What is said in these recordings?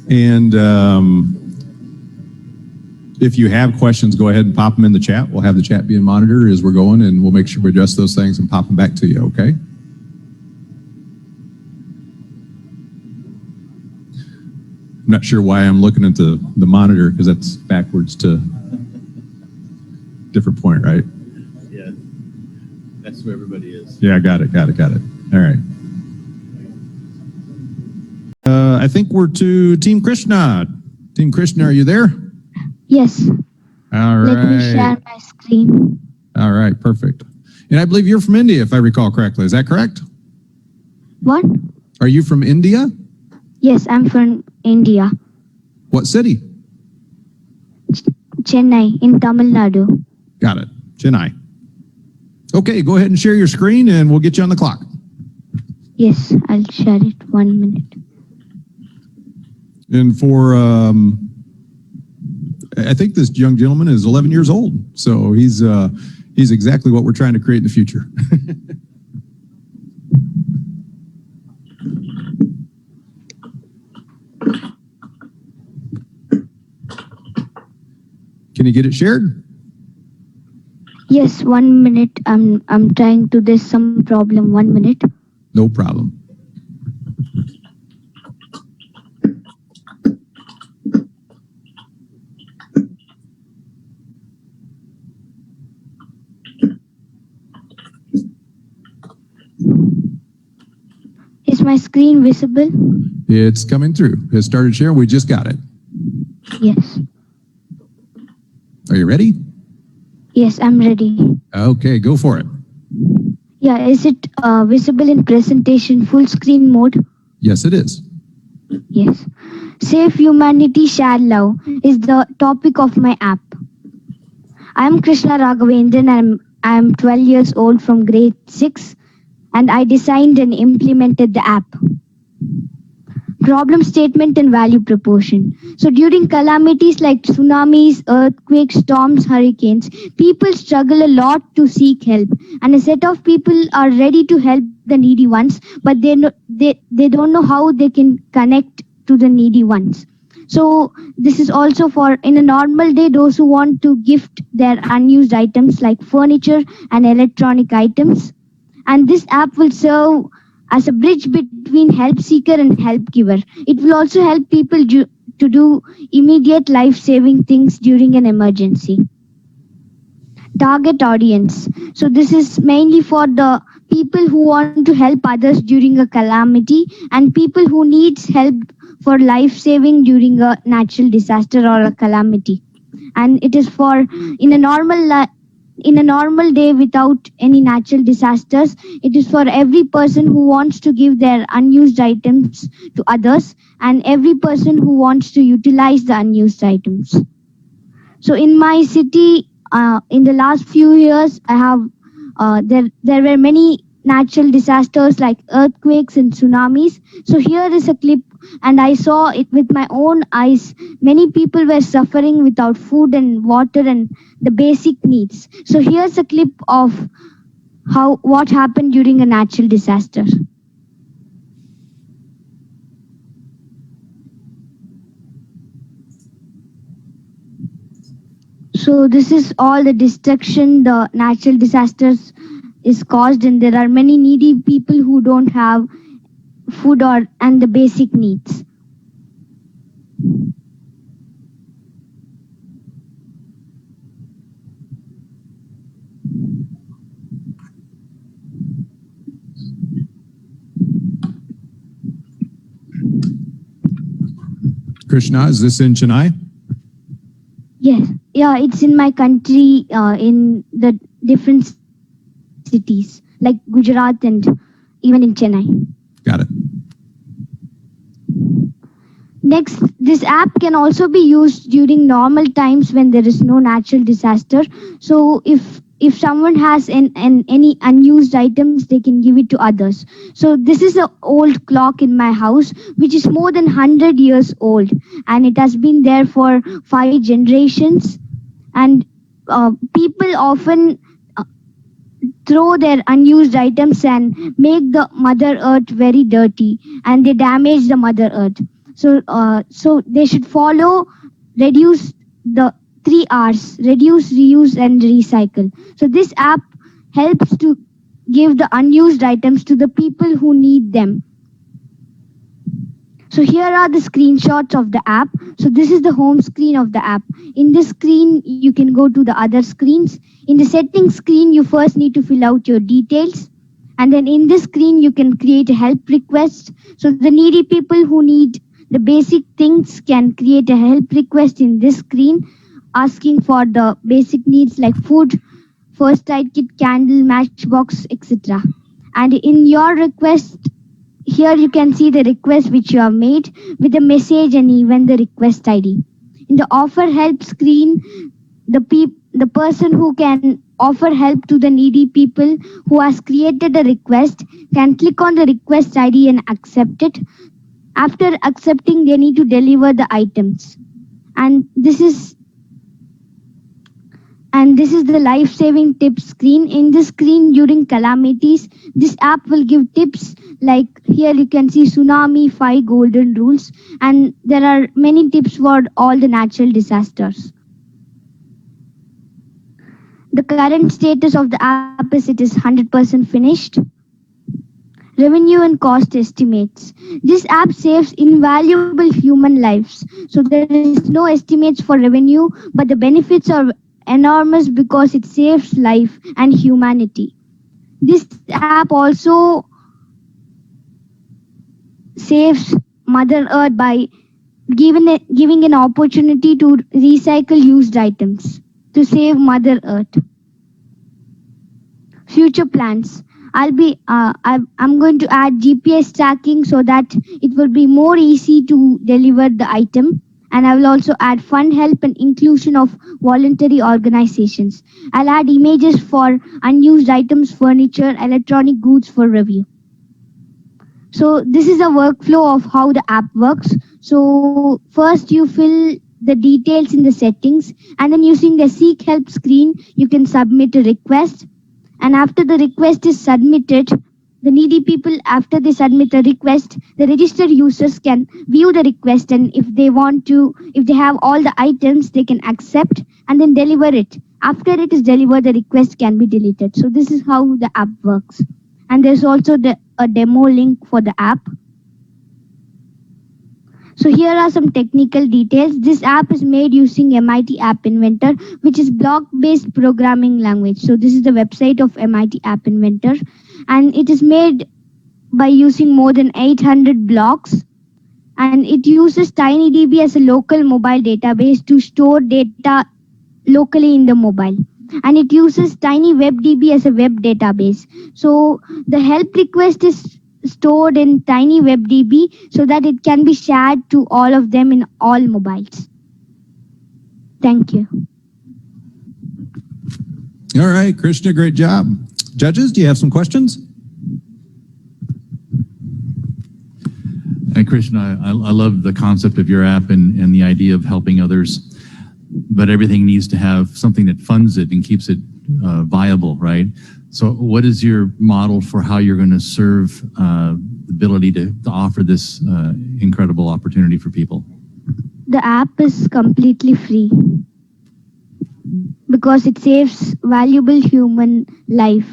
And if you have questions, go ahead and pop them in the chat. We'll have the chat being monitored as we're going, and we'll make sure we address those things and pop them back to you, okay? I'm not sure why I'm looking at the monitor, because that's backwards to different point, right? Yeah, that's where everybody is. Yeah, got it. All right. I think we're to Team Krishna. Team Krishna, are you there? Yes. All right. Let me share my screen. All right, perfect. And I believe you're from India, if I recall correctly. Is that correct? What? Are you from India? Yes, I'm from India. What city? Chennai, in Tamil Nadu. Got it. Chennai. Okay, go ahead and share your screen and we'll get you on the clock. Yes, I'll share it 1 minute. And for, I think this young gentleman is 11 years old. So he's exactly what we're trying to create in the future. Can you get it shared? Yes, 1 minute. I'm trying to. There's some problem. 1 minute. No problem. Is my screen visible? It's coming through. It started sharing. We just got it. Yes. Are you ready? Yes, I'm ready. Okay, go for it. Yeah, is it visible in presentation full screen mode? Yes, it is. Yes. Save Humanity, Share Love is the topic of my app. I am Krishna Raghavendran and I am 12 years old from grade 6 and I designed and implemented the app. Problem statement and value proportion. So during calamities like tsunamis, earthquakes, storms, hurricanes, people struggle a lot to seek help. And a set of people are ready to help the needy ones, but they don't know how they can connect to the needy ones. So this is also for, in a normal day, those who want to gift their unused items like furniture and electronic items. And this app will serve as a bridge between help seeker and help giver. It will also help people to do immediate life-saving things during an emergency. Target audience. So this is mainly for the people who want to help others during a calamity and people who needs help for life-saving during a natural disaster or a calamity. And it is for in a normal day without any natural disasters. It is for every person who wants to give their unused items to others and every person who wants to utilize the unused items. So in my city, in the last few years, I have there were many natural disasters like earthquakes and tsunamis. So here is a clip and I saw it with my own eyes. Many people were suffering without food and water and the basic needs. So here's a clip of what happened during a natural disaster. So this is all the destruction the natural disasters is caused, and there are many needy people who don't have food and the basic needs. Krishna, is this in Chennai? Yes, yeah, it's in my country, in the different cities like Gujarat and even in Chennai. Got it. Next, this app can also be used during normal times when there is no natural disaster. So if someone has any unused items, they can give it to others. So this is an old clock in my house, which is more than 100 years old, and it has been there for 5 generations. And people often throw their unused items and make the Mother Earth very dirty, and they damage the Mother Earth. So they should follow, reduce the 3 R's: reduce, reuse, and recycle. So this app helps to give the unused items to the people who need them. So here are the screenshots of the app. So this is the home screen of the app. In this screen, you can go to the other screens. In the settings screen, you first need to fill out your details. And then in this screen, you can create a help request. So the needy people who need the basic things can create a help request in this screen, asking for the basic needs like food, first aid kit, candle, matchbox, etc. And in your request, here you can see the request which you have made with the message and even the request ID. In the offer help screen, the person who can offer help to the needy people who has created a request can click on the request ID and accept it. After accepting, they need to deliver the items. And this is the life-saving tips screen. In this screen, during calamities, this app will give tips like here you can see tsunami, 5 golden rules, and there are many tips for all the natural disasters. The current status of the app is it is 100% finished. Revenue and cost estimates. This app saves invaluable human lives. So there is no estimates for revenue, but the benefits are enormous because it saves life and humanity. This app also saves Mother Earth by giving an opportunity to recycle used items to save Mother Earth. Future plans. I'm going to add GPS tracking so that it will be more easy to deliver the item. And I will also add fund help and inclusion of voluntary organizations. I'll add images for unused items, furniture, electronic goods for review. So this is a workflow of how the app works. So first you fill the details in the settings, and then using the seek help screen, you can submit a request. And after the request is submitted, the needy people, after they submit a request, the registered users can view the request, and if they have all the items, they can accept and then deliver it. After it is delivered, the request can be deleted. So this is how the app works. And there's also a demo link for the app. So here are some technical details. This app is made using MIT App Inventor, which is block-based programming language. So this is the website of MIT App Inventor. And it is made by using more than 800 blocks. And it uses TinyDB as a local mobile database to store data locally in the mobile. And it uses TinyWebDB as a web database. So the help request is stored in TinyWebDB so that it can be shared to all of them in all mobiles. Thank you. All right, Krishna, great job. Judges, do you have some questions? And Krishna, I love the concept of your app and the idea of helping others, but everything needs to have something that funds it and keeps it viable, right? So what is your model for how you're going to serve the ability to offer this incredible opportunity for people? The app is completely free because it saves valuable human life.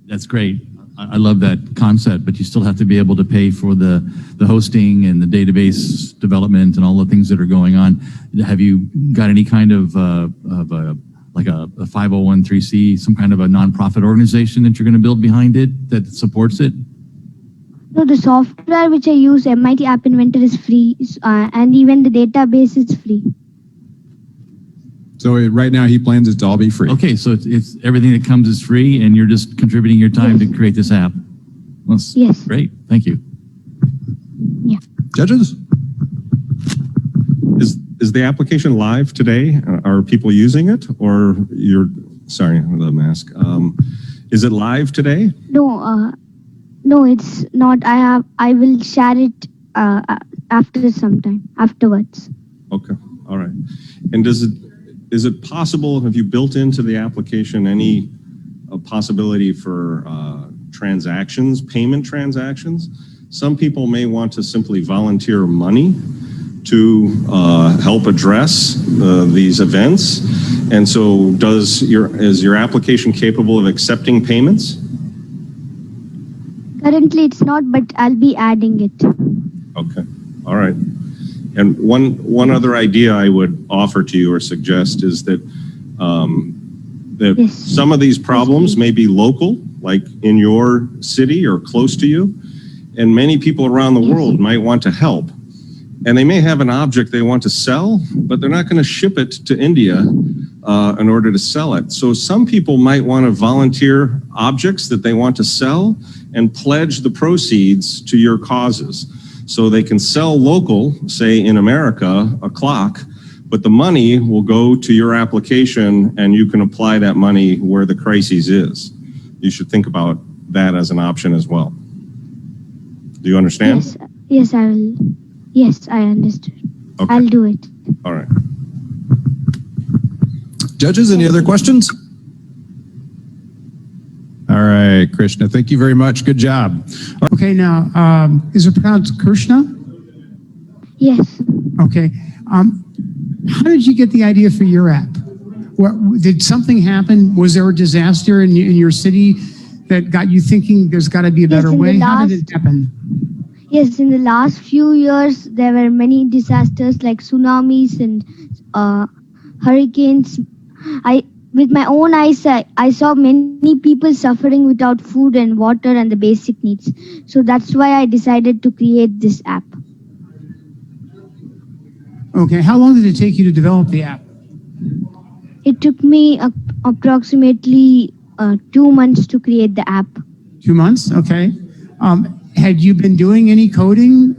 That's great. I love that concept, but you still have to be able to pay for the hosting and the database development and all the things that are going on. Have you got any kind of like a 501(c), some kind of a nonprofit organization that you're going to build behind it that supports it? No, the software which I use, MIT App Inventor, is free, and even the database is free. So right now he plans it to all be free. Okay, so it's everything that comes is free, and you're just contributing your time to create this app. Well, yes. Great. Thank you. Yeah. Judges? Is the application live today? Are people using it, or sorry, the mask. Is it live today? No, it's not. I will share it after some time, afterwards. Okay, all right. And is it possible, have you built into the application any possibility for transactions, payment transactions? Some people may want to simply volunteer money to help address these events. And so is your application capable of accepting payments? Currently it's not, but I'll be adding it. Okay, all right. And one other idea I would offer to you or suggest is that Yes. some of these problems may be local, like in your city or close to you, and many people around the world might want to help. And they may have an object they want to sell, but they're not going to ship it to India in order to sell it. So some people might want to volunteer objects that they want to sell and pledge the proceeds to your causes. So they can sell local, say in America, a clock, but the money will go to your application and you can apply that money where the crisis is. You should think about that as an option as well. Do you understand? Yes, yes, I will. Yes, I understood. Okay. I'll do it. All right. Judges, any other questions? All right, Krishna, thank you very much. Good job. Okay, now, is it pronounced Krishna? Yes. Okay. How did you get the idea for your app? Did something happen? Was there a disaster in your city that got you thinking there's got to be a better way? How did it happen? Yes, in the last few years, there were many disasters like tsunamis and hurricanes. With my own eyes, I saw many people suffering without food and water and the basic needs. So that's why I decided to create this app. Okay, how long did it take you to develop the app? It took me approximately 2 months to create the app. 2 months, okay. Had you been doing any coding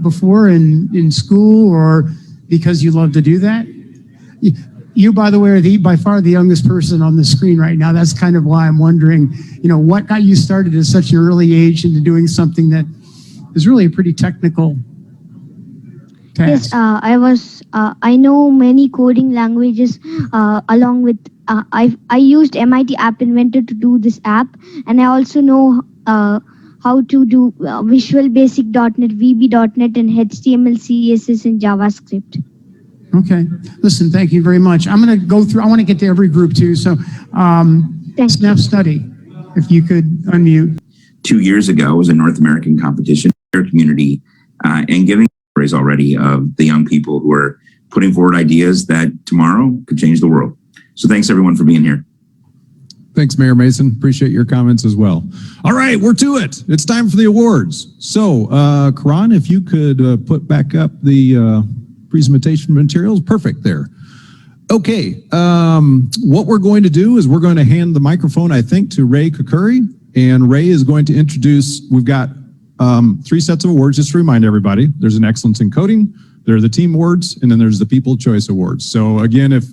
before in school or because you love to do that? You, by the way, are by far the youngest person on the screen right now. That's kind of why I'm wondering, what got you started at such an early age into doing something that is really a pretty technical task? Yes, I know many coding languages along with, I used MIT App Inventor to do this app, and I also know how to do Visual Basic.NET, VB.NET, and HTML, CSS, and JavaScript. Okay. Listen, thank you very much. I'm going to go through, I want to get to every group too. So, Snap Study, if you could unmute. 2 years ago was a North American competition in our community and giving stories already of the young people who are putting forward ideas that tomorrow could change the world. So thanks everyone for being here. Thanks, Mayor Mason. Appreciate your comments as well. All right, we're to it. It's time for the awards. So, Karan, if you could put back up the presentation materials. Perfect there. Okay, what we're going to do is we're going to hand the microphone, I think, to Ray Kukuri, and Ray is going to introduce, we've got 3 sets of awards, just to remind everybody. There's an Excellence in Coding, there are the Team Awards, and then there's the People Choice Awards. So again, if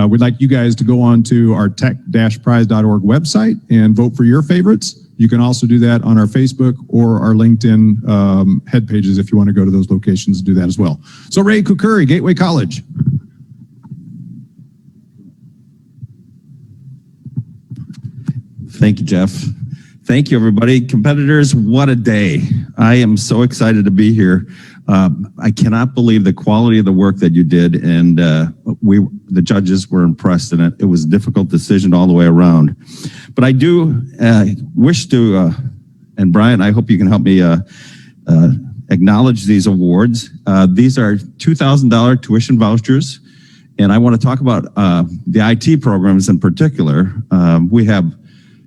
we'd like you guys to go on to our tech-prize.org website and vote for your favorites. You can also do that on our Facebook or our LinkedIn head pages if you want to go to those locations and do that as well. So Ray Kukuri, Gateway College. Thank you, Jeff. Thank you, everybody. Competitors, what a day. I am so excited to be here. I cannot believe the quality of the work that you did, and the judges were impressed, and it was a difficult decision all the way around. But I do wish to, and Brian, I hope you can help me acknowledge these awards. These are $2,000 tuition vouchers, and I want to talk about the IT programs in particular. We have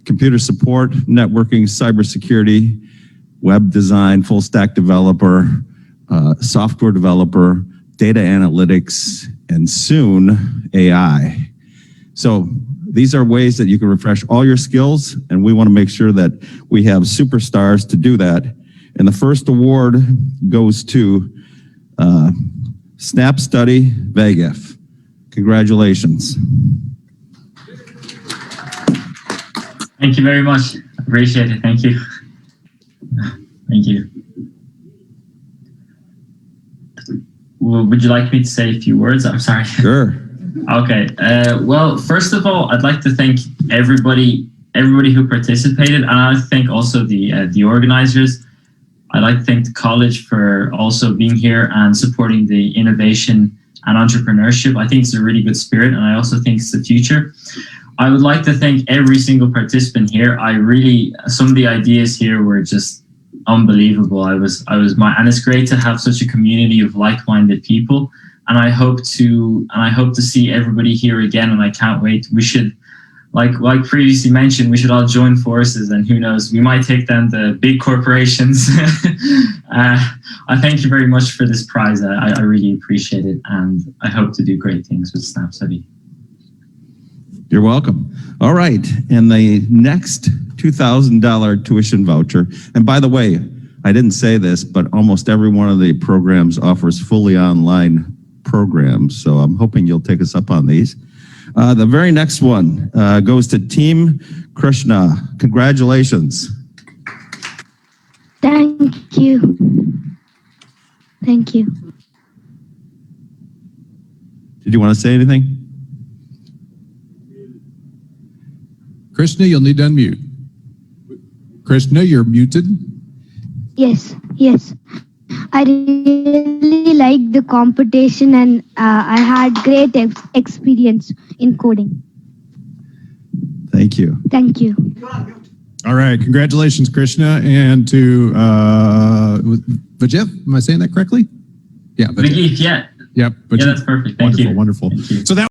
computer support, networking, cybersecurity, web design, full stack developer, software developer, data analytics, and soon AI. So these are ways that you can refresh all your skills, and we want to make sure that we have superstars to do that. And the first award goes to Snap Study VEGF. Congratulations. Thank you very much. Appreciate it. Thank you. Thank you. Would you like me to say a few words? I'm sorry. Sure. Okay. Well, first of all, I'd like to thank everybody who participated, and I thank also the organizers. I'd like to thank the college for also being here and supporting the innovation and entrepreneurship. I think it's a really good spirit, and I also think it's the future. I would like to thank every single participant here. Some of the ideas here were just unbelievable. And it's great to have such a community of like-minded people. And I hope to see everybody here again, and I can't wait. We should, like previously mentioned, we should all join forces, and who knows, we might take down the big corporations. I thank you very much for this prize. I really appreciate it, and I hope to do great things with Snap Study. You're welcome. All right. And the next $2,000 tuition voucher. And by the way, I didn't say this, but almost every one of the programs offers fully online programs. So I'm hoping you'll take us up on these. The very next one goes to Team Krishna. Congratulations. Thank you. Thank you. Did you want to say anything? Krishna, you'll need to unmute. Krishna, you're muted. Yes. I really liked the competition, and I had great experience in coding. Thank you. Thank you. All right. Congratulations, Krishna. And to Vijay, am I saying that correctly? Yeah. Vijay, yeah. Yep. Yeah, that's perfect. Thank you. Wonderful. Thank you. So that